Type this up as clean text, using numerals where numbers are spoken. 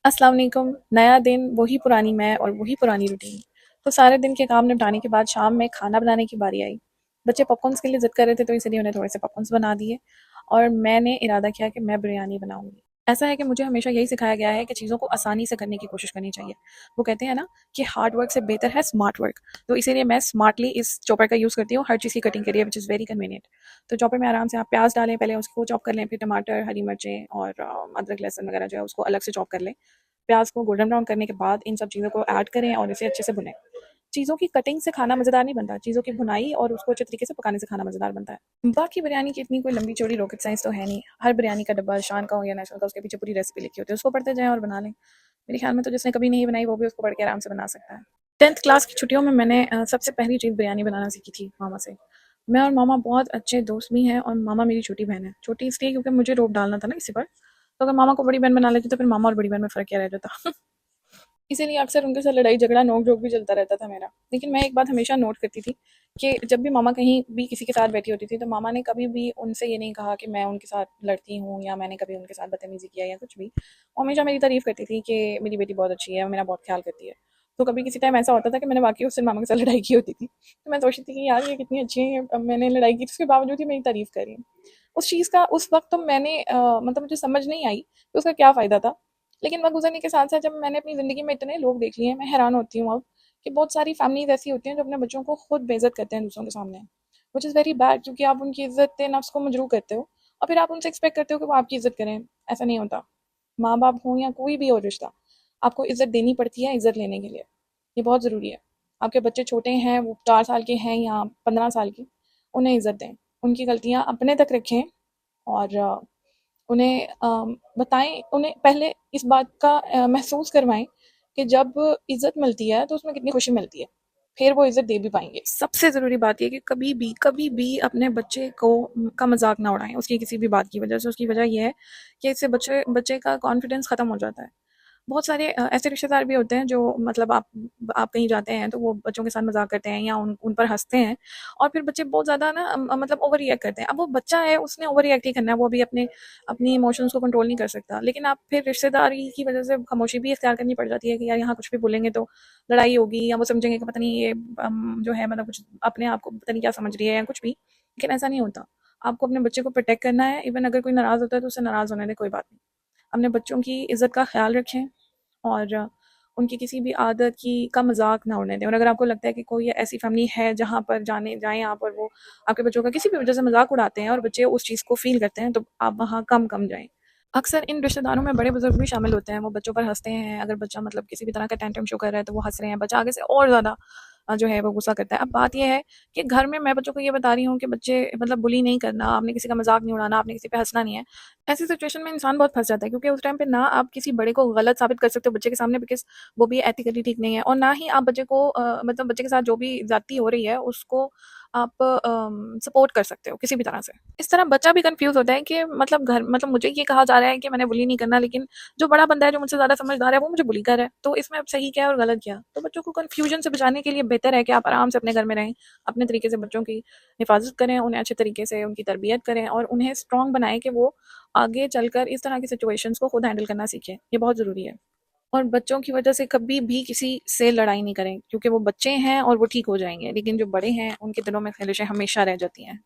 अस्सलाम वालेकुम। नया दिन, वही पुरानी मैं और वही पुरानी रूटीन। तो सारे दिन के काम निपटाने के बाद शाम में खाना बनाने की बारी आई। बच्चे पॉपकॉर्न्स के लिए ज़िद कर रहे थे, तो इसलिए उन्हें थोड़े से पॉपकॉर्न्स बना दिए और मैंने इरादा किया कि मैं बिरयानी बनाऊँगी। ऐसा है कि मुझे हमेशा यही सिखाया गया है कि चीज़ों को आसानी से करने की कोशिश करनी चाहिए। वो कहते हैं ना कि हार्ड वर्क से बेहतर है स्मार्ट वर्क। तो इसीलिए मैं स्मार्टली इस चॉपर का यूज़ करती हूँ हर चीज़ की कटिंग के लिए, व्हिच इज़ वेरी कन्वीनिएंट। तो चॉपर में आराम से आप प्याज़ डालें, पहले उसको चॉप कर लें, फिर टमाटर, हरी मिर्चें और अदरक, लहसुन वगैरह जो है उसको अलग से चॉप कर लें। प्याज को गोल्डन ब्राउन करने के बाद इन सब चीज़ों को ऐड करें और इसे अच्छे से भुनें। चीज़ों की कटिंग से खाना मज़ेदार नहीं बनता, चीज़ों की भुनाई और उसको अच्छे तरीके से पकाने से खाना मज़ेदार बनता है। बाकी बिरयानी की इतनी कोई लंबी चौड़ी रॉकेट साइंस तो है नहीं। हर बिरयानी का डब्बा शान का हो या नेशनल का, उसके पीछे पूरी रेसिपी लिखी होती है, उसको पढ़ते जाएँ और बना लें। मेरे ख्याल में तो जिसने कभी नहीं बनाई वो भी उसको पढ़ के आराम से बना सकता है। 10th क्लास की छुट्टियों में मैंने सबसे पहली चीज़ बिरयानी बनाना सीखी थी मामा से। मैं और मामा बहुत अच्छे दोस्त भी हैं और मामा मेरी छोटी बहन है। छोटी इसलिए क्योंकि मुझे रोब डालना था ना किसी पर, तो अगर मामा को बड़ी बहन बना लेती तो फिर मामा और बड़ी बहन में फ़र्क क्या रह जाता। इसीलिए अक्सर उनके साथ लड़ाई झगड़ा नोक-झोंक भी चलता रहता था मेरा। लेकिन मैं एक बात हमेशा नोट करती थी कि जब भी मामा कहीं भी किसी के साथ बैठी होती थी, तो मामा ने कभी भी उनसे ये नहीं कहा कि मैं उनके साथ लड़ती हूँ या मैंने कभी उनके साथ बदतमीज़ी किया या कुछ भी। वो हमेशा मेरी तारीफ़ करती थी कि मेरी बेटी बहुत अच्छी है, वो मेरा बहुत ख़्याल करती है। तो कभी किसी टाइम ऐसा होता था कि मैंने वाक़ई उस दिन मामा के साथ लड़ाई की होती थी। तो मैं सोचती थी कि यार ये कितनी अच्छी है, अब मैंने लड़ाई की, तो उसके बावजूद ही मेरी तारीफ़ कर रही है। उस चीज़ का उस वक़्त तो मैंने मतलब मुझे समझ नहीं आई कि उसका क्या फ़ायदा था। लेकिन वक़्त गुज़रने के साथ-साथ जब मैंने अपनी ज़िंदगी में इतने लोग देख लिए हैं, मैं हैरान होती हूँ अब कि बहुत सारी फ़ैमिलीज़ ऐसी होती हैं जो अपने बच्चों को खुद बेइज़्ज़त करते हैं दूसरों के सामने। व्हिच इज़ वेरी बैड, क्योंकि आप उनकी इज़्ज़त-ए-नफ़्स को मजरूह करते हो और फिर आप उनसे एक्सपेक्ट करते हो कि वो आपकी इज़्ज़त करें। ऐसा नहीं होता। माँ-बाप हों या कोई भी और रिश्ता, आपको इज़्ज़त देनी पड़ती है इज़्ज़त लेने के लिए। ये बहुत ज़रूरी है। आपके बच्चे छोटे हैं, वो 4 साल के हैं या 15 साल के, उन्हें इज़्ज़त दें। उनकी गलतियाँ अपने तक रखें और उन्हें बताएँ, उन्हें पहले इस बात का महसूस करवाएँ कि जब इज़्ज़त मिलती है तो उसमें कितनी खुशी मिलती है। फिर वो इज़्ज़त दे भी पाएँगे। सबसे ज़रूरी बात ये है कि कभी भी अपने बच्चे को का मज़ाक ना उड़ाएँ, उसकी किसी भी बात की वजह से। उसकी वजह ये है कि इससे बच्चे बच्चे का कॉन्फिडेंस ख़त्म हो जाता है। बहुत सारे ऐसे रिश्तेदार भी होते हैं जो मतलब आप कहीं जाते हैं तो वो बच्चों के साथ मज़ाक करते हैं या उन पर हँसते हैं और फिर बच्चे बहुत ज़्यादा ना मतलब ओवर रिएक्ट करते हैं। अब वो बच्चा है, उसने ओवर रिएक्ट ही करना है, वो अभी अपनी इमोशंस को कंट्रोल नहीं कर सकता। लेकिन आप फिर रिश्तेदारी की वज़ह से खामोशी भी इख्तियार करनी पड़ जाती है कि यार यहाँ कुछ भी बोलेंगे तो लड़ाई होगी या वो समझेंगे कि पता नहीं ये जो है मतलब कुछ अपने आप को पता नहीं क्या समझ रही है या कुछ भी। लेकिन ऐसा नहीं होता। आपको अपने बच्चे को प्रोटेक्ट करना है, इवन अगर कोई नाराज़ होता है तो उसे नाराज़ होने दें, कोई बात नहीं। अपने बच्चों की इज़्ज़त का ख़्याल रखें और उनकी किसी भी आदत की का मज़ाक ना उड़ने दें। और अगर आपको लगता है कि कोई ऐसी फ़ैमिली है जहाँ पर जाने जाएँ आप और वो आपके बच्चों का किसी भी वजह से मज़ाक उड़ाते हैं और बच्चे उस चीज़ को फ़ील करते हैं, तो आप वहाँ कम जाएँ। अक्सर इन रिश्तेदारों में बड़े-बुज़ुर्ग भी शामिल होते हैं, वो बच्चों पर हँसते हैं, अगर बच्चा मतलब किसी भी तरह का टेंट्रम शो कर रहा है तो वो हँस रहे हैं, बच्चा आगे से और ज़्यादा जो है वो गुस्सा करता है। अब बात ये है कि घर में मैं बच्चों को ये बता रही हूँ कि बच्चे मतलब बुली नहीं करना, आपने किसी का मज़ाक नहीं उड़ाना, आपने किसी पे हँसना नहीं है। ऐसी सिचुएशन में इंसान बहुत फँस जाता है, क्योंकि उस टाइम पे ना आप किसी बड़े को गलत साबित कर सकते हो बच्चे के सामने, बिकॉज़ वो भी एथिकली ठीक नहीं है, और ना ही आप बच्चे को मतलब बच्चे के साथ जो भी ज़्यादती हो रही है उसको आप सपोर्ट कर सकते हो किसी भी तरह से। इस तरह बच्चा भी कन्फ्यूज़ होता है कि मतलब घर मतलब मुझे ये कहा जा रहा है कि मैंने बुली नहीं करना, लेकिन जो बड़ा बंदा है, जो मुझसे ज़्यादा समझदार है, वो मुझे बुली कर रहा है। तो इसमें अब सही क्या है और गलत क्या है? तो बच्चों को कन्फ्यूज़न से बचाने के लिए बेहतर है कि आप आराम से अपने घर में रहें, अपने तरीके से बच्चों की हिफाज़त करें, उन्हें अच्छे तरीके से उनकी तरबियत करें और उन्हें स्ट्रॉन्ग बनाएँ कि वो आगे चलकर इस तरह की सिचुएशंस को खुद हैंडल करना सीखें। ये बहुत ज़रूरी है। और बच्चों की वजह से कभी भी किसी से लड़ाई नहीं करें, क्योंकि वो बच्चे हैं और वो ठीक हो जाएँगे, लेकिन जो बड़े हैं उनके दिलों में ख़लिशें हमेशा रह जाती हैं।